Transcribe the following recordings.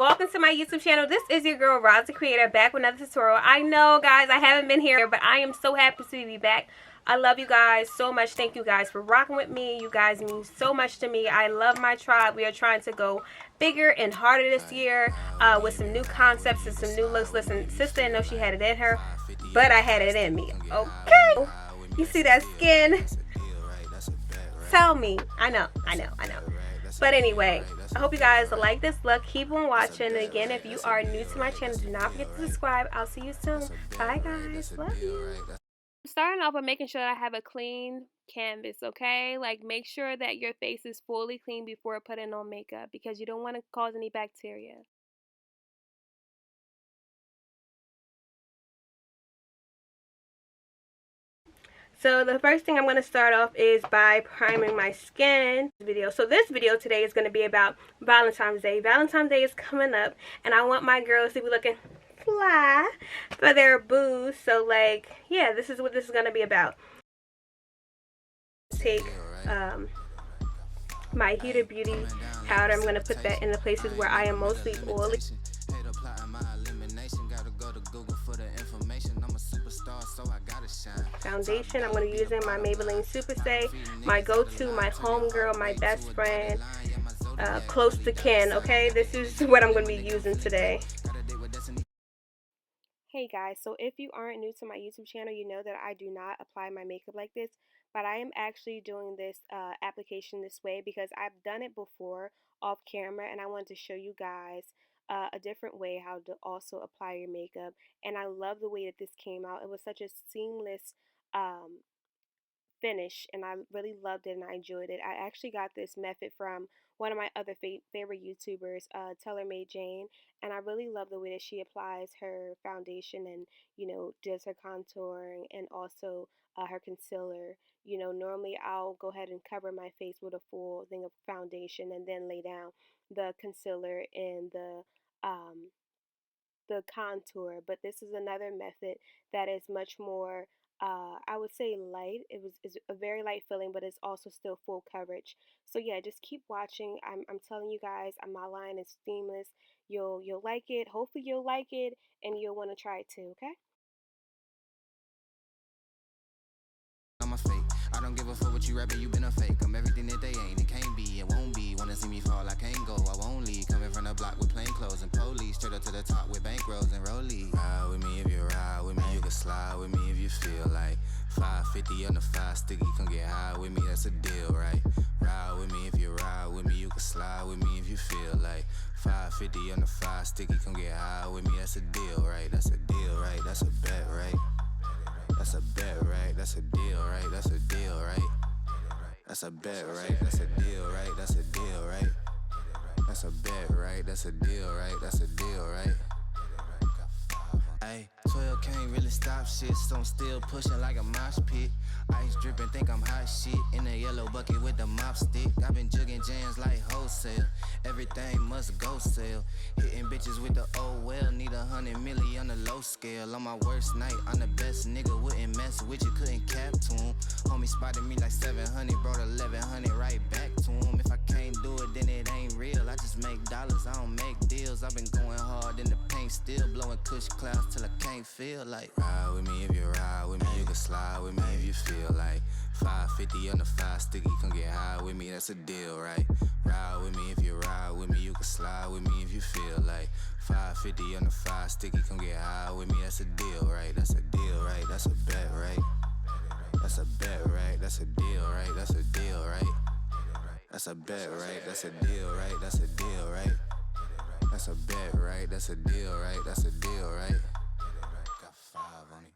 welcome to my YouTube channel. This is your girl Roz the Creator, back with another tutorial. I know, guys, I haven't been here, but I am so happy to be back. I love you guys so much. Thank you guys for rocking with me. You guys mean so much to me. I love my tribe. We are trying to go bigger and harder this year with some new concepts and some new looks. Listen, sister didn't know she had it in her, but I had it in me. Okay, you see that skin? Tell me. I know. But anyway, I hope you guys like this look. Keep on watching. And again, if you are new to my channel, do not forget to subscribe. I'll see you soon. Bye, guys. Love you. I'm starting off by making sure that I have a clean canvas, okay? Like, make sure that your face is fully clean before putting on makeup because you don't want to cause any bacteria. So the first thing I'm going to start off is by priming my skin. So this video today is going to be about Valentine's Day. Valentine's Day is coming up, and I want my girls to be looking fly for their boos. So, like, yeah, this is what this is going to be about. Take my Huda Beauty powder. I'm going to put that in the places where I am mostly oily. Foundation, I'm going to use in my Maybelline Superstay, my go-to, my homegirl, my best friend, close to kin, okay? This is what I'm going to be using today. Hey guys, so if you aren't new to my YouTube channel, you know that I do not apply my makeup like this, but I am actually doing this application this way because I've done it before off camera, and I wanted to show you guys a different way how to also apply your makeup. And I love the way that this came out. It was such a seamless finish, and I really loved it and I enjoyed it. I actually got this method from one of my other favorite YouTubers, Made Jane, and I really love the way that she applies her foundation and, you know, does her contouring and also her concealer. You know, normally I'll go ahead and cover my face with a full thing of foundation and then lay down the concealer and the contour, but this is another method that is much more I would say light. It's a very light feeling, but it's also still full coverage. So yeah, just keep watching. I'm telling you guys, my line is seamless. You'll like it. Hopefully you'll like it, and you'll want to try it too. Okay. I don't give a fuck what you rapping, you been a fake. I'm everything that they ain't, it can't be, it won't be. Wanna see me fall, I can't go, I won't leave. Coming from the block with plain clothes and police, straight up to the top with bankrolls and rollies. Ride with me if you ride with me, you can slide with me if you feel like 550 on the 5 sticky, come get high with me, that's a deal, right? Ride with me if you ride with me, you can slide with me if you feel like 550 on the 5 sticky, come get high with me, that's a deal, right? That's a deal, right? That's a bet, right? That's a bet, right? That's a deal, right? That's a deal, right? That's a bet, right? That's a deal, right? That's a deal, right? That's a bet, right? That's a deal, right? That's a deal, right? Ay, 12 can't really stop shit, so I'm still pushing like a mosh pit. Ice dripping, think I'm hot shit. In a yellow bucket with the mop stick. I've been jugging jams like wholesale. Everything must go sell. Hitting bitches with the oh well. Need 100 milli on the low scale. On my worst night, I'm the best nigga. Wouldn't mess with you, couldn't cap to him. Homie spotted me like 700, brought 1100 right back to him. If I can't do it, then it ain't real. I just make dollars, I don't make deals. I've been going hard in the paint, still blowing kush clouds till I can't feel like. Ride with me if you ride with me, you can slide with me if you feel like 550 on the 5 sticky, come get high with me, that's a deal, right? Ride with me if you ride with me, you can slide with me if you feel like 550 on the 5 sticky, come get high with me, that's a deal, right? That's a deal, right? That's a bet, right? That's a bet, right? That's a deal, right? That's a deal, right? That's a bet, right? That's a deal, right? That's a deal, right? That's a bet, right? That's a deal, right? That's a deal, right? Got 5 on it.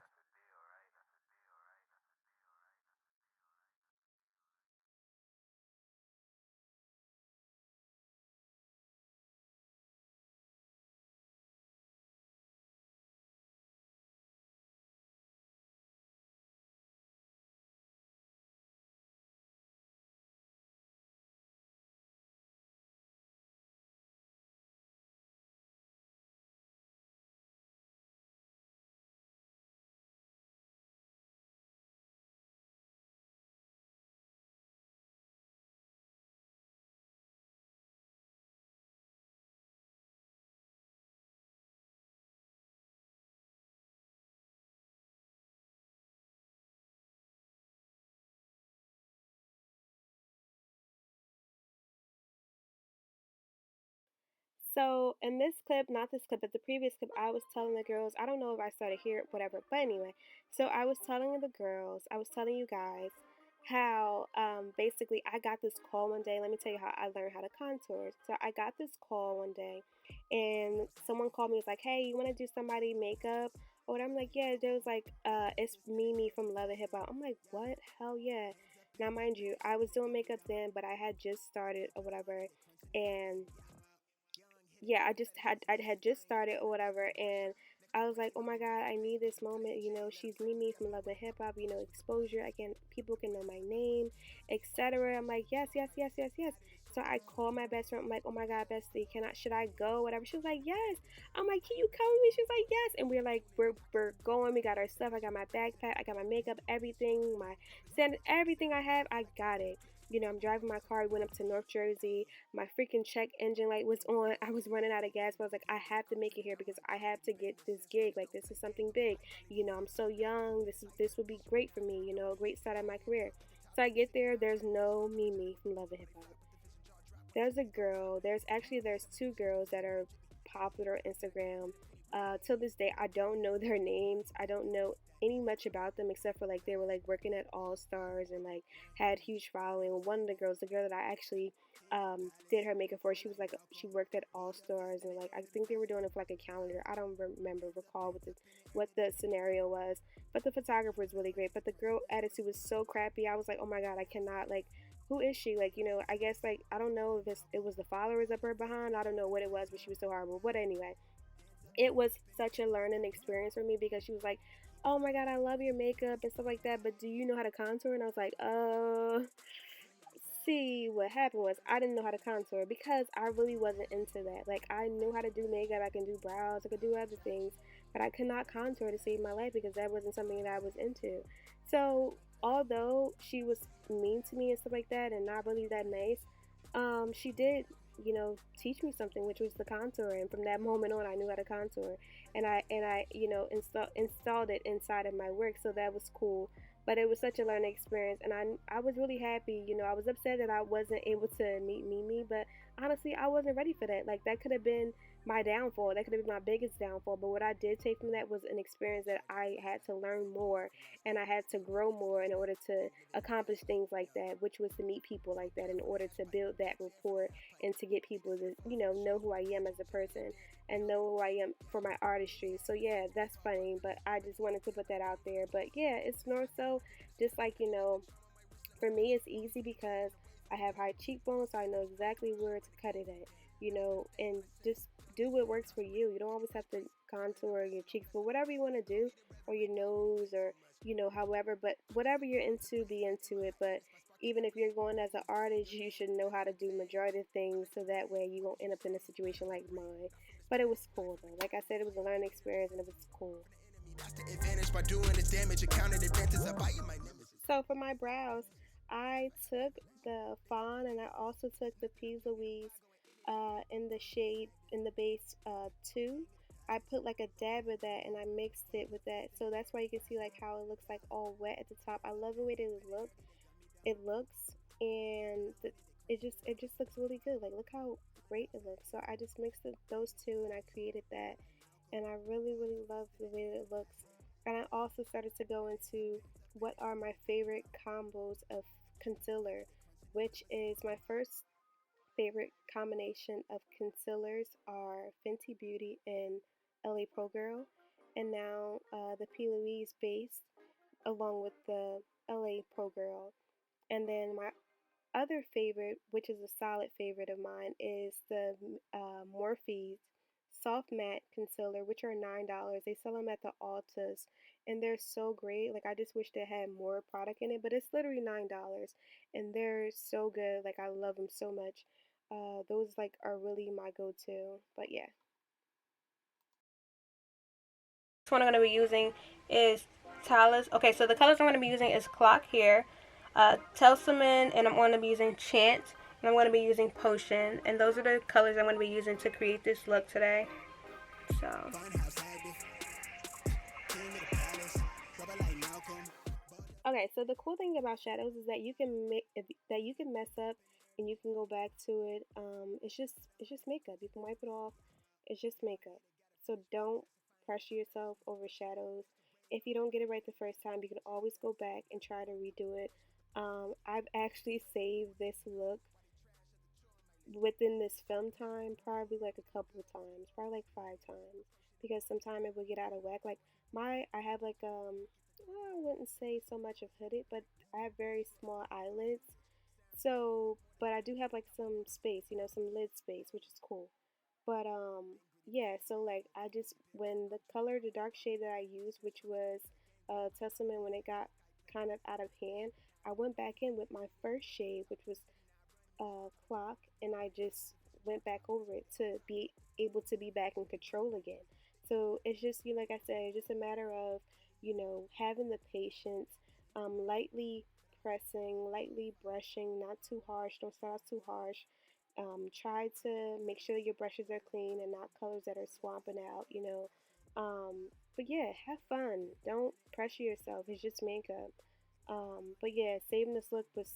So in this clip, not this clip, but the previous clip, I was telling the girls, I don't know if I started here, whatever, but anyway. So I was telling the girls, I was telling you guys how basically I got this call one day. Let me tell you how I learned how to contour. So I got this call one day, and someone called me. Was like, "Hey, you want to do somebody makeup?" Or I'm like, "Yeah." There was like, "It's Mimi from Love and Hip Hop." I'm like, "What? Hell yeah!" Now, mind you, I was doing makeup then, but I had just started or whatever, and yeah, I had just started or whatever, and I was like, oh my god, I need this moment. You know, she's Mimi from Love and Hip Hop. You know, exposure. I can People can know my name, etc. I'm like, yes, yes, yes, yes, yes. So I called my best friend. I'm like, oh my god, bestie, should I go? Whatever. She was like, yes. I'm like, can you come with me? She's like, yes. And we're like, we're going. We got our stuff. I got my backpack. I got my makeup, everything, my sand, everything I have. I got it. You know, I'm driving my car. We went up to North Jersey. My freaking check engine light was on. I was running out of gas, but I was like, I have to make it here because I have to get this gig. Like, this is something big. You know, I'm so young. This would be great for me. You know, a great start of my career. So I get there. There's no Mimi from Love and Hip Hop. There's a girl. There's two girls that are popular on Instagram. Till this day, I don't know their names. I don't know any much about them except for like they were like working at All Stars and like had huge following. One of the girls, the girl that I actually did her makeup for, she worked at All Stars and like I think they were doing it for like a calendar. I don't recall what the scenario was, but the photographer was really great. But the girl attitude was so crappy. I was like, oh my god, I cannot like. Who is she? Like, you know, I guess like I don't know if it was the followers up her behind. I don't know what it was, but she was so horrible. But anyway, it was such a learning experience for me because she was like, oh my god, I love your makeup and stuff like that, but do you know how to contour? And I was like, see, what happened was I didn't know how to contour because I really wasn't into that. Like, I knew how to do makeup, I can do brows, I could do other things, but I could not contour to save my life because that wasn't something that I was into. So although she was mean to me and stuff like that and not really that nice, she did, you know, teach me something, which was the contour. And from that moment on, I knew how to contour, and I you know, installed it inside of my work. So that was cool. But it was such a learning experience, and I was really happy. You know, I was upset that I wasn't able to meet Mimi, but honestly, I wasn't ready for that. Like, that could have been my downfall. That could have been my biggest downfall. But what I did take from that was an experience that I had to learn more, and I had to grow more in order to accomplish things like that, which was to meet people like that in order to build that rapport and to get people to, you know who I am as a person and know who I am for my artistry. So yeah, that's funny, but I just wanted to put that out there. But yeah, it's more so just like, you know, for me it's easy because I have high cheekbones, so I know exactly where to cut it at, you know, and just do what works for you. You don't always have to contour your cheeks, but whatever you want to do, or your nose, or, you know, however, but whatever you're into, be into it. But even if you're going as an artist, you should know how to do majority of things so that way you won't end up in a situation like mine. But it was cool though. Like I said, it was a learning experience and it was cool. So for my brows, I took the FAWN and I also took the P.Louise in the shade, in the base 2. I put like a dab of that and I mixed it with that. So that's why you can see like how it looks like all wet at the top. I love the way that it looks, and it just looks really good. Like, look how great it looks. So I just mixed those two and I created that, and I really love the way that it looks. And I also started to go into what are my favorite combos of concealer, which is my first favorite combination of concealers are Fenty Beauty and LA Pro Girl, and now the P.Louise base along with the LA Pro Girl. And then my other favorite, which is a solid favorite of mine, is the Morphe Soft Matte Concealer, which are $9. They sell them at the Ultas, and they're so great. Like, I just wish they had more product in it, but it's literally $9, and they're so good. Like, I love them so much. Those, like, are really my go-to, but yeah. This one I'm going to be using is Talisman. Okay, so the colors I'm going to be using is Clock here, Talisman, and I'm going to be using Chant, and I'm going to be using Potion, and those are the colors I'm going to be using to create this look today. So okay, so the cool thing about shadows is that you can mess up and you can go back to it. It's just makeup. You can wipe it off. It's just makeup. So don't pressure yourself over shadows. If you don't get it right the first time, you can always go back and try to redo it. I've actually saved this look within this film time probably like a couple of times, probably like 5 times, because sometimes it will get out of whack. Like I have like I wouldn't say so much of hooded, but I have very small eyelids. So, but I do have like some space, you know, some lid space, which is cool. But yeah, so like I just, when the color, the dark shade that I used, which was talisman, when it got kind of out of hand, I went back in with my first shade, which was clock, and I just went back over it to be able to be back in control again. So it's just, you know, like I said, it's just a matter of, you know, having the patience, lightly pressing, lightly brushing, not too harsh, don't start off too harsh. Try to make sure that your brushes are clean and not colors that are swamping out, you know. But yeah, have fun. Don't pressure yourself. It's just makeup. But yeah, saving this look was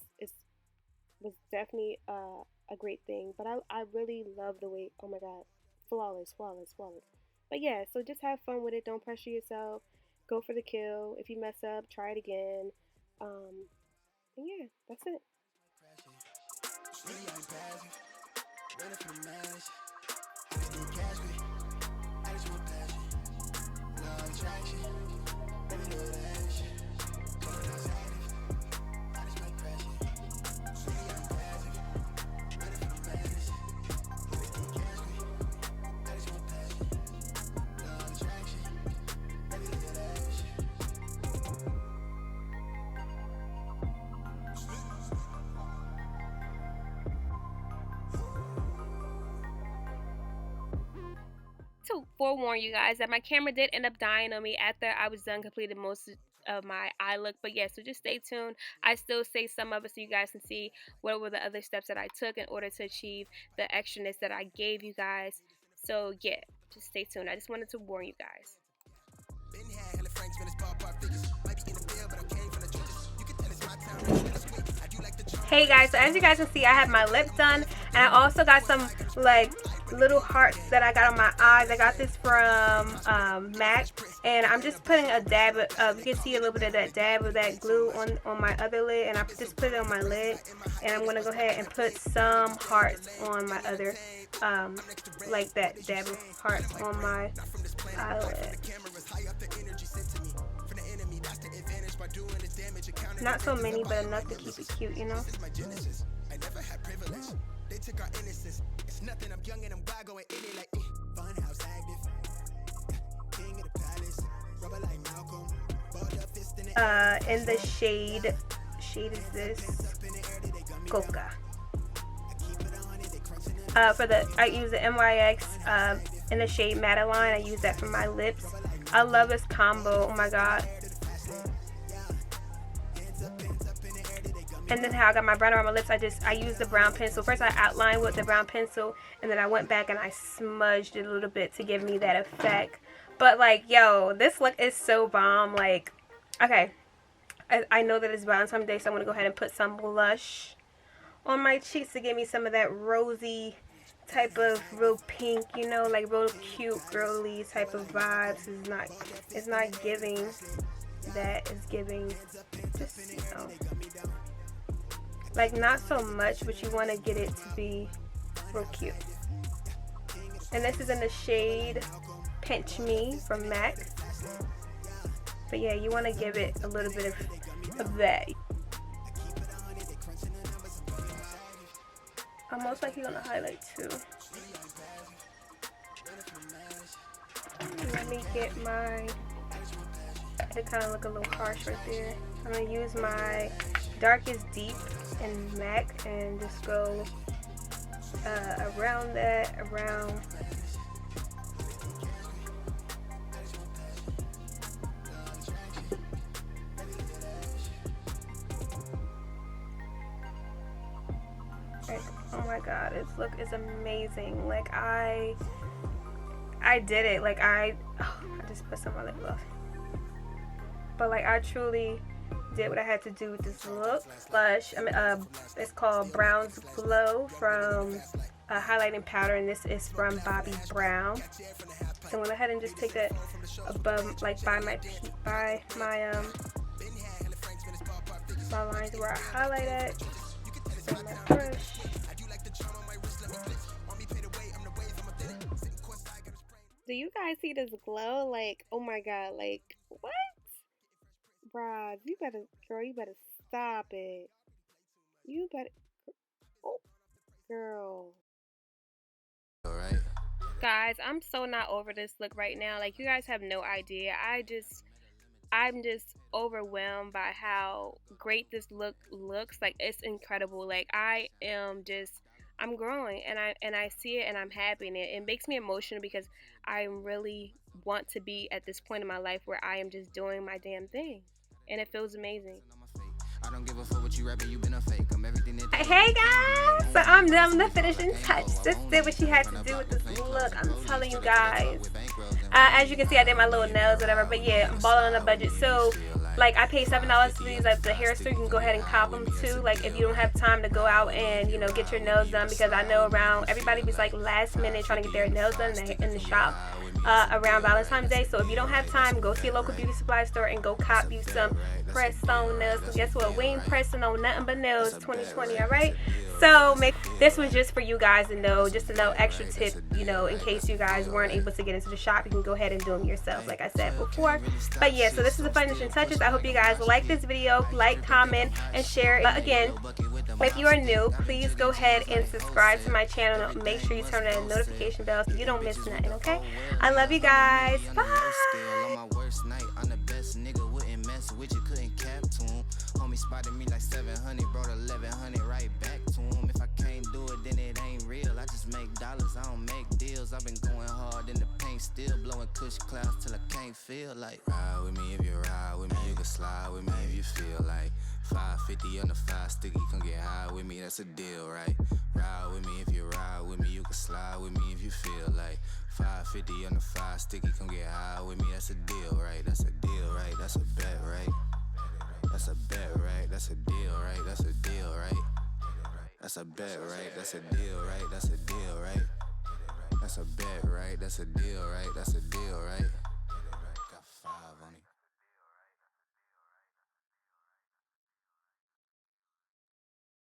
definitely a great thing. But I really love the way, oh my god, flawless, flawless, flawless. But yeah, so just have fun with it. Don't pressure yourself. Go for the kill. If you mess up, try it again. And yeah, that's it. To forewarn you guys that my camera did end up dying on me after I was done completing most of my eye look. But yeah, so just stay tuned. I still say some of it so you guys can see what were the other steps that I took in order to achieve the extraness that I gave you guys. So yeah, just stay tuned. I just wanted to warn you guys. Hey guys, so as you guys can see, I have my lip done, and I also got some like little hearts that I got on my eyes. I got this from MAC, and I'm just putting a dab of, you can see a little bit of that dab of that glue on my other lid, and I just put it on my lid, and I'm going to go ahead and put some hearts on my other, like that dab of hearts on my eyelid. Not so many, but enough to keep it cute, you know? In the shade is this Coca. I use the NYX in the shade Madeline. I use that for my lips. I love this combo. Oh my god. And then how I got my brown on my lips, I used the brown pencil. First I outlined with the brown pencil, and then I went back and I smudged it a little bit to give me that effect. But like, yo, this look is so bomb. Like, okay, I know that it's Valentine's Day, so I'm going to go ahead and put some blush on my cheeks to give me some of that rosy type of real pink, you know, like real cute girly type of vibes. It's not giving that. It's giving just, you know, like not so much, but you want to get it to be real cute. And this is in the shade Pinch Me from MAC. But yeah, you want to give it a little bit of that. I'm most likely going to highlight too. Let me get my, it kind of look a little harsh right there. I'm going to use my Darkest Deep in MAC and just go around that, around. Oh my god, this look is amazing. Like I did it. Like I just put some on my lip gloss. But like I truly did what I had to do with this look. Blush, it's called Brown's Glow from highlighting powder, and this is from Bobbi Brown. So I'm gonna go ahead and just take that above, like by my lines where I highlight it. So my brush. Do you guys see this glow? Like, oh my god, like, what? Roz, you better, girl, you better stop it. You better, oh, girl. Alright. Guys, I'm so not over this look right now. Like, you guys have no idea. I'm just overwhelmed by how great this look looks. Like, it's incredible. Like, I'm growing, and I see it, and I'm happy, and it makes me emotional because I really want to be at this point in my life where I am just doing my damn thing, and it feels amazing. Hey guys, so I'm done with the finishing touch. This did what she had to do with this look. I'm telling you guys. As you can see, I did my little nails, whatever. But yeah, I'm balling on a budget. So, like, I paid $7 for these at the hair store. You can go ahead and cop them too. Like, if you don't have time to go out and, you know, get your nails done, because I know around everybody was like last minute trying to get their nails done in the shop around Valentine's Day. So if you don't have time, go to your local beauty supply store and go cop you some pressed on nails. And guess what? We ain't pressing on nothing but nails 2020, all right? So this was just for you guys to know, just a little extra tip, you know, in case you guys weren't able to get into the shop. You can go ahead and do them yourself, like I said before. But yeah, so this is the finishing touches. I hope you guys like this video, like, comment, and share. Again, if you are new, please go ahead and subscribe to my channel. Make sure you turn on the notification bell so you don't miss nothing, okay? I love you guys. Bye. Homie spotted me like 700, brought 1100 right back to him. If I can't do it, then it ain't real. I just make dollars, I don't make deals. I've been going hard in the paint, still blowing kush clouds till I can't feel like. Ride with me if you ride with me, you can slide with me if you feel like. 550 on the 5 sticky, come get high with me, that's a deal, right? Ride with me if you ride with me, you can slide with me if you feel like. 550 on the 5 sticky, come get high with me, that's a deal, right? That's a deal, right? That's a bet, right? That's a bet, right? That's a deal, right? That's a deal, right? That's a bet, right? That's a deal, right? That's a deal, right? That's a bet, right? That's a deal, right? That's a deal, right?